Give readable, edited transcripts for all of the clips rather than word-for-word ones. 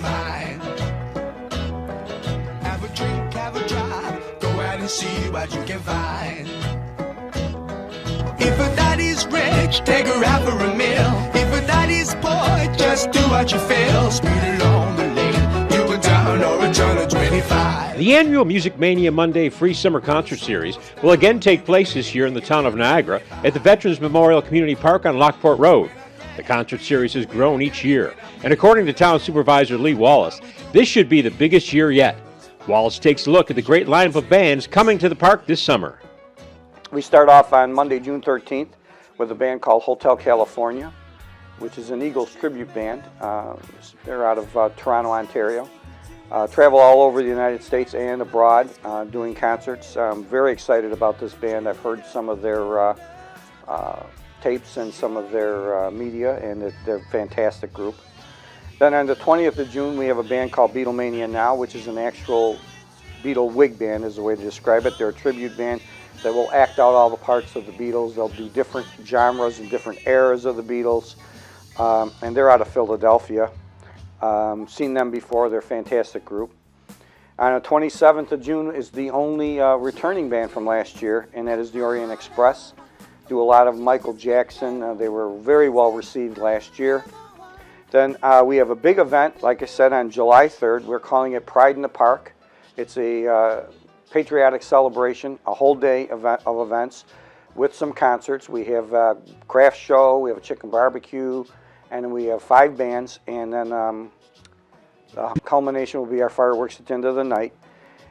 mind. Have a drink, have a drive, go out and see what you can find. If a daddy's rich, take her out for a meal. If a daddy's poor, just do what you feel. Speed along the lane, do a down or a turn of 25. The annual Music Mania Monday free summer concert series will again take place this year in the town of Niagara at the Veterans Memorial Community Park on Lockport Road. The concert series has grown each year, and according to Town Supervisor Lee Wallace, this should be the biggest year yet. Wallace takes a look at the great lineup of bands coming to the park this summer. We start off on Monday, June 13th with a band called Hotel California, which is an Eagles tribute band. They're out of Toronto, Ontario. Travel all over the United States and abroad doing concerts. I'm very excited about this band. I've heard some of their tapes and some of their media, and they're a fantastic group. Then on the 20th of June, we have a band called Beatlemania Now, which is an actual Beatle wig band is the way to describe it. They're a tribute band that will act out all the parts of the Beatles. They'll do different genres and different eras of the Beatles, and they're out of Philadelphia. Seen them before. They're a fantastic group. On the 27th of June is the only returning band from last year, and that is the Orient Express. Do a lot of Michael Jackson. They were very well received last year. Then we have a big event, like I said, on July 3rd. We're calling it Pride in the Park. It's a patriotic celebration, a whole day event of events with some concerts. We have a craft show, we have a chicken barbecue, and we have 5 bands, and then the culmination will be our fireworks at the end of the night.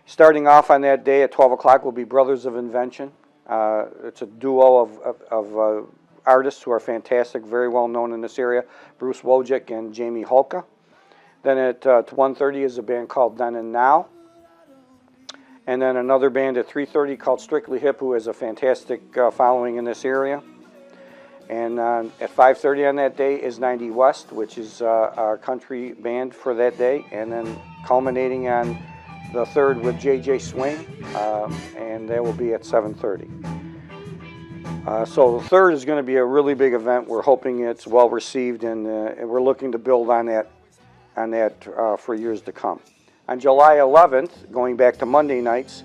Starting off on that day at 12 o'clock will be Brothers of Invention. It's a duo of artists who are fantastic, very well known in this area, Bruce Wojcik and Jamie Holka. Then at 1:30 is a band called Then and Now. And then another band at 3:30 called Strictly Hip, who has a fantastic following in this area. And at 5:30 on that day is 90 West, which is our country band for that day. And then culminating on the 3rd with JJ Swing, and that will be at 7:30. So the 3rd is going to be a really big event. We're hoping it's well received, and we're looking to build on that for years to come. On July 11th, going back to Monday nights,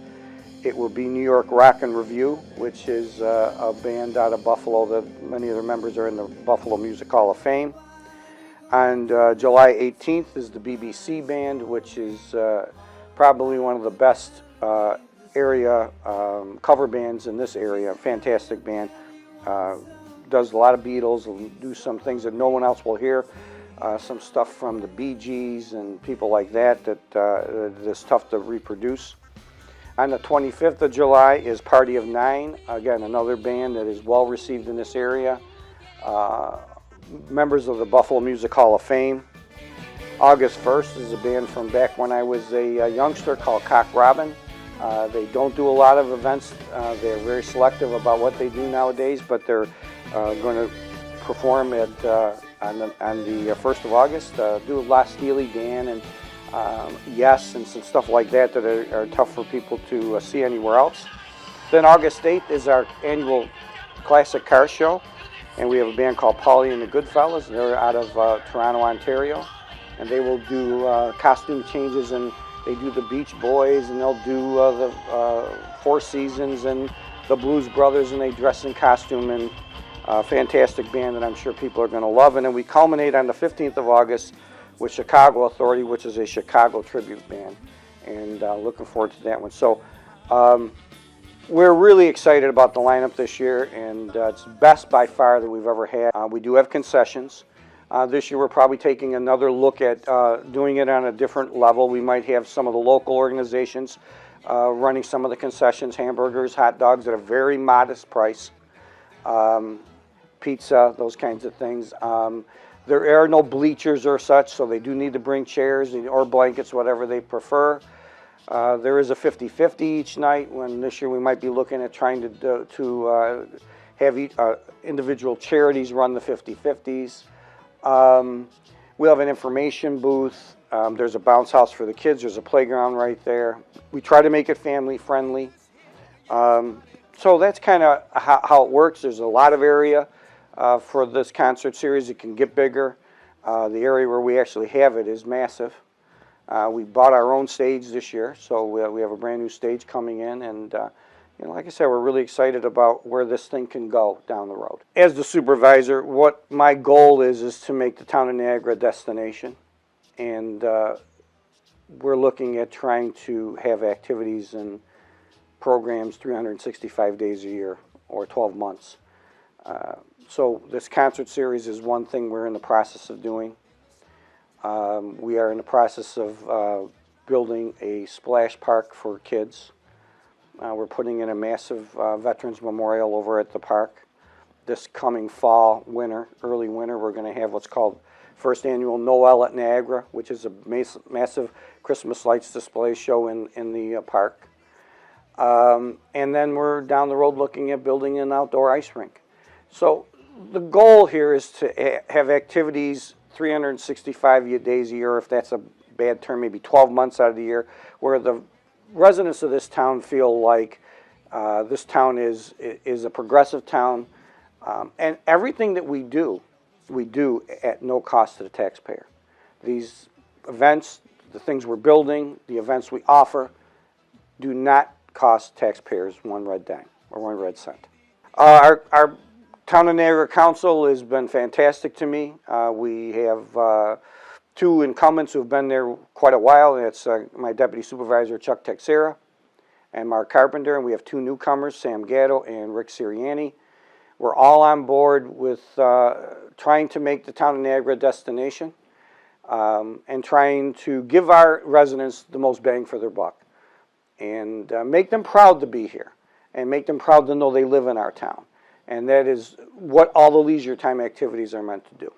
it will be New York Rock and Review, which is a band out of Buffalo that many of their members are in the Buffalo Music Hall of Fame. And July 18th is the BBC Band, which is probably one of the best area cover bands in this area. Fantastic band. Does a lot of Beatles, do some things that no one else will hear. Some stuff from the Bee Gees and people like that is tough to reproduce. On the 25th of July is Party of Nine, again another band that is well received in this area. Members of the Buffalo Music Hall of Fame. August 1st is a band from back when I was a youngster called Cock Robin. They don't do a lot of events. They're very selective about what they do nowadays, but they're going to perform on the 1st of August. Do a lot of Steely Dan and Yes and some stuff like that are tough for people to see anywhere else. Then August 8th is our annual classic car show, and we have a band called Paulie and the Goodfellas. They're out of Toronto, Ontario, and they will do costume changes, and they do the Beach Boys, and they'll do the Four Seasons and the Blues Brothers, and they dress in costume, and fantastic band that I'm sure people are going to love. And then we culminate on the 15th of August with Chicago Authority, which is a Chicago tribute band, and looking forward to that one. So we're really excited about the lineup this year, and it's best by far that we've ever had. We do have concessions. This year we're probably taking another look at doing it on a different level. We might have some of the local organizations running some of the concessions, hamburgers, hot dogs at a very modest price, pizza, those kinds of things. There are no bleachers or such, so they do need to bring chairs or blankets, whatever they prefer. There is a 50-50 each night, when this year we might be looking at trying to have individual charities run the 50-50s. We'll have an information booth. There's a bounce house for the kids. There's a playground right there. We try to make it family friendly. So that's kind of how it works. There's a lot of area for this concert series. It can get bigger. The area where we actually have it is massive. We bought our own stage this year, so we have a brand new stage coming in, and like I said, we're really excited about where this thing can go down the road. As the supervisor, what my goal is to make the town of Niagara a destination, and we're looking at trying to have activities and programs 365 days a year or 12 months. So this concert series is one thing we're in the process of doing. We are in the process of building a splash park for kids. We're putting in a massive Veterans Memorial over at the park. This coming fall, winter, early winter, we're going to have what's called first annual Noel at Niagara, which is a massive Christmas lights display show in the park. And then we're down the road looking at building an outdoor ice rink. So the goal here is to have activities 365 days a year, if that's a bad term, maybe 12 months out of the year, where the residents of this town feel like this town is a progressive town, and everything that we do at no cost to the taxpayer. These events, the things we're building, the events we offer, do not cost taxpayers one red dime or 1 red cent. Our Town of Niagara Council has been fantastic to me. We have 2 incumbents who have been there quite a while, and it's my Deputy Supervisor Chuck Texera and Mark Carpenter, and we have 2 newcomers, Sam Gatto and Rick Sirianni. We're all on board with trying to make the Town of Niagara a destination and trying to give our residents the most bang for their buck and make them proud to be here and make them proud to know they live in our town. And that is what all the leisure time activities are meant to do.